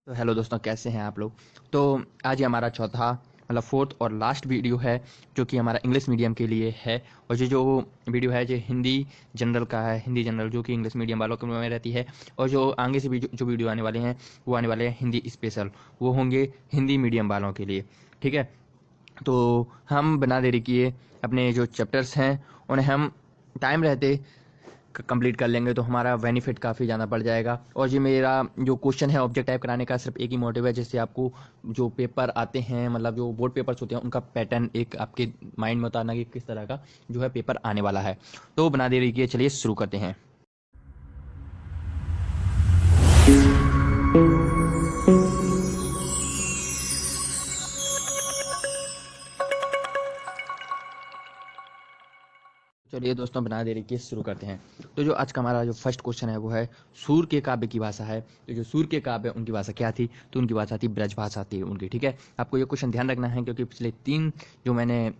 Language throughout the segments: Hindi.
तो हेलो दोस्तों, कैसे हैं आप लोग। तो आज ये हमारा चौथा मतलब फोर्थ और लास्ट वीडियो है जो कि हमारा इंग्लिश मीडियम के लिए है। और ये जो वीडियो है ये हिंदी जनरल का है, हिंदी जनरल जो कि इंग्लिश मीडियम वालों के में रहती है। और जो आगे से भी जो वीडियो आने वाले हैं वो आने वाले हैं हिंदी स्पेशल, वो होंगे हिंदी मीडियम वालों के लिए। ठीक है, तो हम बिना देरी किए अपने जो चैप्टर्स हैं उन्हें हम टाइम रहते कंप्लीट कर लेंगे तो हमारा बेनिफिट काफ़ी ज़्यादा बढ़ जाएगा। और ये मेरा जो क्वेश्चन है ऑब्जेक्ट टाइप कराने का सिर्फ एक ही मोटिव है, जिससे आपको जो पेपर आते हैं मतलब जो बोर्ड पेपर्स होते हैं उनका पैटर्न एक आपके माइंड में उतारना कि किस तरह का जो है पेपर आने वाला है। तो बिना देरी किए चलिए शुरू करते हैं। चलिए दोस्तों, बिना देरी के शुरू करते हैं। तो जो आज का हमारा जो फर्स्ट क्वेश्चन है वो है सूर के काव्य की भाषा है। तो जो सूर के काव्य उनकी भाषा क्या थी, तो उनकी भाषा थी ब्रज भाषा थी उनकी। ठीक है, आपको ये क्वेश्चन ध्यान रखना है क्योंकि पिछले 3 जो मैंने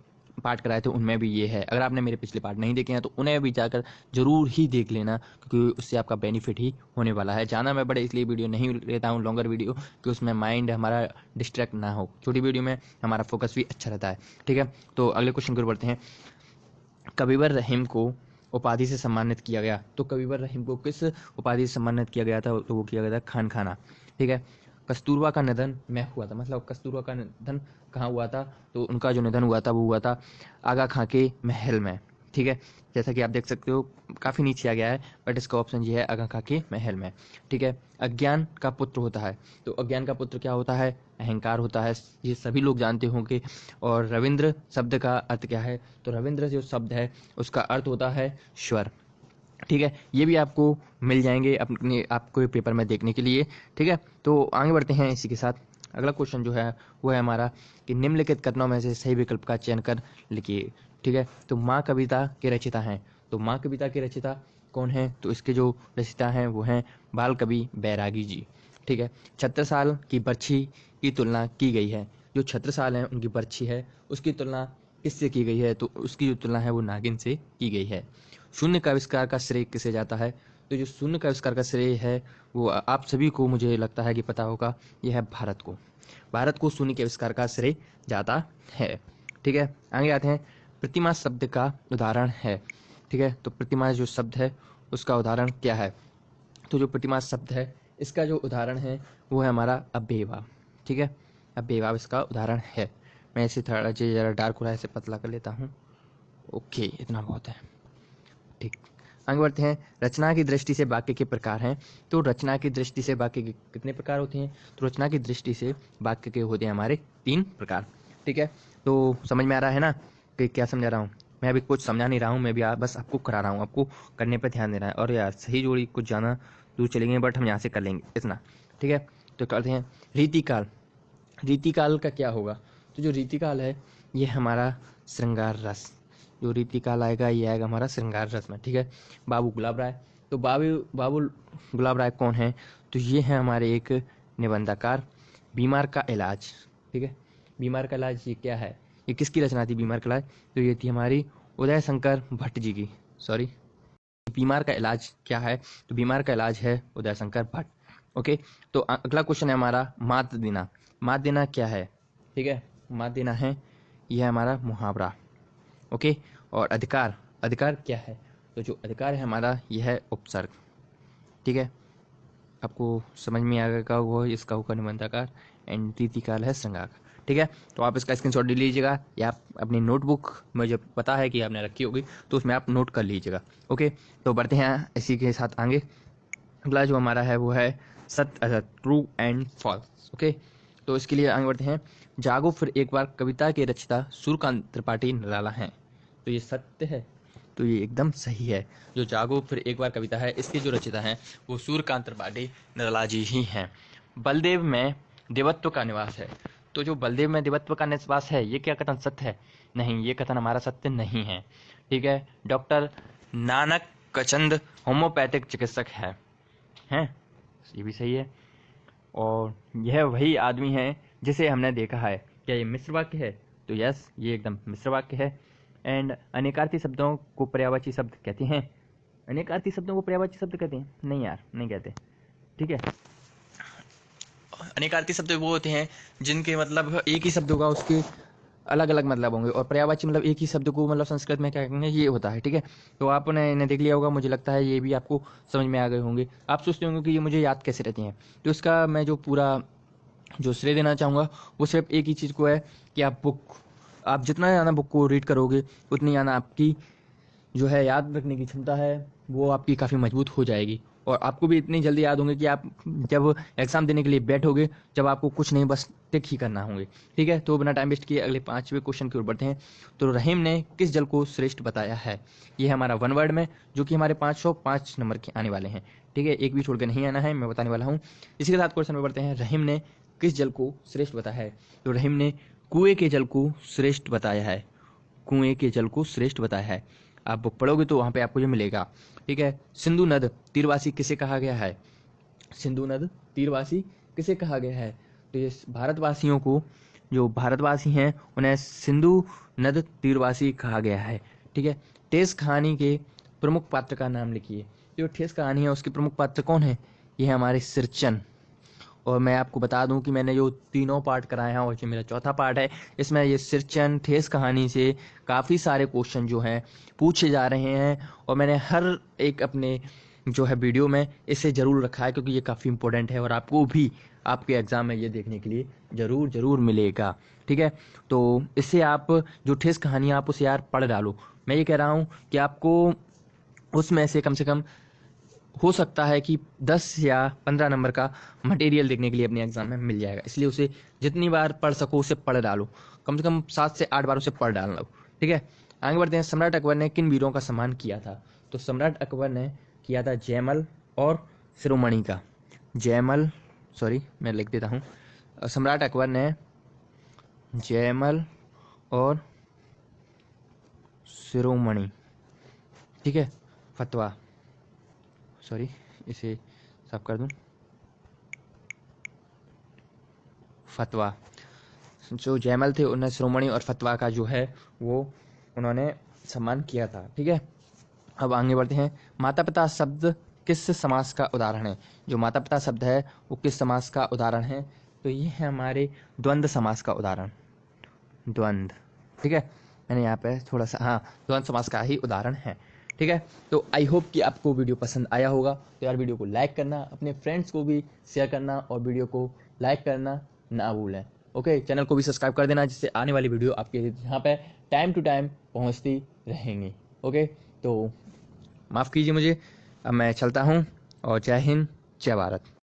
पार्ट कराए थे उनमें भी ये है। अगर आपने मेरे पिछले पार्ट नहीं देखे हैं तो उन्हें भी जाकर जरूर ही देख लेना, क्योंकि उससे आपका बेनिफिट ही होने वाला है। ज़्यादा मैं बड़े इसलिए वीडियो नहीं लेता हूँ, लॉन्गर वीडियो, कि उसमें माइंड हमारा डिस्ट्रैक्ट ना हो। छोटी वीडियो में हमारा फोकस भी अच्छा रहता है। ठीक है, तो अगले क्वेश्चन की ओर बढ़ते हैं। कबीर रहीम को उपाधि से सम्मानित किया गया। तो कबीर रहीम को किस उपाधि से सम्मानित किया गया था, तो वो किया गया था खान खाना। ठीक है, कस्तूरबा का निधन में हुआ था, मतलब कस्तूरबा का निधन कहाँ हुआ था, तो उनका जो निधन हुआ था वो हुआ था आगा खां के महल में। ठीक है, जैसा कि आप देख सकते हो काफ़ी नीचे आ गया है, बट इसका ऑप्शन ये है आगा खां के महल में। ठीक है, अज्ञान का पुत्र होता है। तो अज्ञान का पुत्र क्या होता है, अहंकार होता है, ये सभी लोग जानते होंगे। और रविंद्र शब्द का अर्थ क्या है, तो रविंद्र जो शब्द है उसका अर्थ होता है स्वर। ठीक है, ये भी आपको मिल जाएंगे अपने आपको पेपर में देखने के लिए। ठीक है, तो आगे बढ़ते हैं इसी के साथ। अगला क्वेश्चन जो है वो है हमारा कि निम्नलिखित कथनों में से सही विकल्प का चयन कर लिखिए। ठीक है, तो माँ कविता के रचिता हैं। तो माँ कविता के रचिता कौन है, तो इसके जो रचिता हैं वो हैं बाल कवि बैरागी जी। ठीक है, छत्रसाल की बर्छी की तुलना की गई है। जो छत्रसाल है उनकी बर्छी है उसकी तुलना किससे की गई है, तो उसकी जो तुलना है वो नागिन से की गई है। शून्य का आविष्कार का श्रेय किसे जाता है, तो जो शून्य का आविष्कार का श्रेय है वो आप सभी को मुझे लगता है कि पता होगा, यह है भारत को। भारत को शून्य के आविष्कार का श्रेय जाता है। ठीक है, आगे आते हैं। प्रतिमा शब्द का उदाहरण है। ठीक है, तो प्रतिमा जो शब्द है उसका उदाहरण क्या है, तो जो प्रतिमा शब्द है इसका जो उदाहरण है वो है हमारा अव्ययभाव। ठीक है, अव्ययभाव इसका उदाहरण है। मैं इसे थोड़ा ज़रा डार्क हो रहा है, इसे पतला कर लेता हूँ। ओके, इतना बहुत है। ठीक, आगे बढ़ते हैं। रचना की दृष्टि से वाक्य के प्रकार हैं। तो रचना की दृष्टि से वाक्य के कितने प्रकार होते हैं, तो रचना की दृष्टि से वाक्य के होते हैं हमारे 3 प्रकार। ठीक है, तो समझ में आ रहा है ना कि क्या समझा रहा हूँ। मैं अभी कुछ समझा नहीं रहा हूँ, मैं भी बस आपको करा रहा हूँ, आपको करने पर ध्यान देना है। और यार सही जोड़ी कुछ ज़्यादा दूर चलेंगे बट हम यहाँ से कर लेंगे इतना। ठीक है, तो करते हैं रीतिकाल। रीतिकाल का क्या होगा, तो जो रीतिकाल है ये हमारा श्रृंगार रस। जो रीतिकाल आएगा ये आएगा हमारा श्रृंगार रस में। ठीक है, बाबू गुलाब राय। तो बाबू बाबू गुलाब राय कौन है, तो ये है हमारे एक निबंधकार। बीमार का इलाज। ठीक है, बीमार का इलाज ये क्या है, ये किसकी रचना थी बीमार का इलाज, तो ये थी हमारी उदय शंकर भट्ट जी की। सॉरी, बीमार का इलाज क्या है, तो बीमार का इलाज है उदय शंकर भट्ट। ओके, तो अगला क्वेश्चन है हमारा मात देना। मात देना क्या है, ठीक है, मात देना है यह हमारा मुहावरा। ओके, और अधिकार, अधिकार क्या है, तो जो अधिकार है हमारा यह है उपसर्ग। ठीक है, आपको समझ में आ गया वो इसका होगा निबंधाकार एंड रीतिकाल है श्रृंगार। ठीक है, तो आप इसका स्क्रीनशॉट ले लीजिएगा या आप अपनी नोटबुक में जब पता है कि आपने रखी होगी तो उसमें आप नोट कर लीजिएगा। ओके, तो बढ़ते हैं इसी के साथ आगे। अगला जो हमारा है वो है सत्य असत, ट्रू एंड फॉल्स। ओके, तो इसके लिए आगे बढ़ते हैं। जागो फिर एक बार कविता के रचयिता सूर्यकांत त्रिपाठी निराला हैं। तो ये सत्य है, तो ये एकदम सही है। जो जागो फिर एक बार कविता है इसके जो रचयिता हैं वो सूर्यकांत त्रिपाठी निराला जी ही हैं। बलदेव में देवत्व का निवास है। तो जो बलदेव में देवत्व का निवास है ये क्या कथन सत्य है, नहीं, ये कथन हमारा सत्य नहीं है। ठीक है, डॉक्टर नानक कचंद होम्योपैथिक चिकित्सक हैं, ये भी सही है। और यह वही आदमी है जिसे हमने देखा है। क्या ये मिश्र वाक्य है, तो यस, ये एकदम मिश्र वाक्य है। एंड अनेकार्थी शब्दों को पर्यायवाची शब्द कहते हैं। अनेकार्थी शब्दों को पर्यायवाची शब्द कहते हैं, नहीं यार नहीं कहते। ठीक है, अनेकार्थी शब्द वो होते हैं जिनके मतलब एक ही शब्द होगा, उसके अलग अलग मतलब होंगे। और पर्यायवाची मतलब एक ही शब्द को मतलब संस्कृत में क्या कहेंगे, ये होता है। ठीक है, तो आपने इन्हें देख लिया होगा, मुझे लगता है ये भी आपको समझ में आ गए होंगे। आप सोचते होंगे कि ये मुझे याद कैसे रहती हैं, तो इसका मैं जो पूरा जो श्रेय देना चाहूँगा वो सिर्फ एक ही चीज़ को है कि आप जितना ज़्यादा बुक को रीड करोगे उतनी ज़्यादा आपकी जो है याद रखने की क्षमता है वो आपकी काफ़ी मजबूत हो जाएगी। और आपको भी इतनी जल्दी याद होंगे कि आप जब एग्ज़ाम देने के लिए बैठोगे, जब आपको कुछ नहीं बस टिक ही करना होंगे। ठीक है, तो बिना टाइम वेस्ट किए अगले 5वें क्वेश्चन की ओर बढ़ते हैं। तो रहीम ने किस जल को श्रेष्ठ बताया है? ये है हमारा वन वर्ड में, जो कि हमारे 505 नंबर के आने वाले हैं। ठीक है, एक भी छोड़ के नहीं आना है, मैं बताने वाला हूँ। इसी के साथ क्वेश्चन में बढ़ते हैं। रहीम ने किस जल को श्रेष्ठ बताया है? तो रहीम ने कुएं के जल को श्रेष्ठ बताया है। कुएं के जल को श्रेष्ठ बताया है। आप बुक पढ़ोगे तो वहां पे आपको ये मिलेगा। ठीक है, सिंधु नद तीरवासी किसे कहा गया है? सिंधु नद तीरवासी किसे कहा गया है? तो ये भारतवासियों को, जो भारतवासी हैं उन्हें सिंधु नद तीरवासी कहा गया है। ठीक है, ठेस कहानी के प्रमुख पात्र का नाम लिखिए। जो ठेस कहानी है उसके प्रमुख पात्र कौन है? ये है हमारे सिरचन। और मैं आपको बता दूं कि मैंने जो तीनों पार्ट कराए हैं और ये मेरा चौथा पार्ट है, इसमें ये सिरचन ठेस कहानी से काफ़ी सारे क्वेश्चन जो हैं पूछे जा रहे हैं। और मैंने हर एक अपने जो है वीडियो में इसे ज़रूर रखा है, क्योंकि ये काफ़ी इंपॉर्टेंट है और आपको भी आपके एग्ज़ाम में ये देखने के लिए ज़रूर मिलेगा। ठीक है, तो इससे आप जो ठेस कहानी है आप उसे यार पढ़ डालो। मैं ये कह रहा हूँ कि आपको उसमें से कम हो सकता है कि 10 या 15 नंबर का मटेरियल देखने के लिए अपने एग्जाम में मिल जाएगा, इसलिए उसे जितनी बार पढ़ सको उसे पढ़ डालो। कम से कम 7 से 8 बार उसे पढ़ डाल लो। ठीक है, आगे बढ़ते हैं। सम्राट अकबर ने किन वीरों का सम्मान किया था? तो सम्राट अकबर ने किया था जयमल और शिरोमणि का। जयमल, सॉरी मैं लिख देता हूँ। सम्राट अकबर ने जयमल और शिरोमणि, ठीक है, फतवा, सॉरी इसे साफ कर दूं, फतवा, जो जयमल थे उन्हें शिरोमणि और फतवा का जो है वो उन्होंने सम्मान किया था। ठीक है, अब आगे बढ़ते हैं। माता पिता शब्द किस समास का उदाहरण है? जो माता पिता शब्द है वो किस समास का उदाहरण है? तो ये है हमारे द्वंद्व समास का उदाहरण। द्वंद्व, ठीक है, मैंने यहाँ पे थोड़ा सा, हाँ, द्वंद्व समास का ही उदाहरण है। ठीक है, तो आई होप कि आपको वीडियो पसंद आया होगा। तो यार वीडियो को लाइक करना, अपने फ्रेंड्स को भी शेयर करना और वीडियो को लाइक करना ना भूलें। ओके, चैनल को भी सब्सक्राइब कर देना, जिससे आने वाली वीडियो आपके यहाँ पे टाइम टू टाइम पहुँचती रहेंगी। ओके, तो माफ़ कीजिए मुझे, अब मैं चलता हूँ और जय हिंद, जय भारत।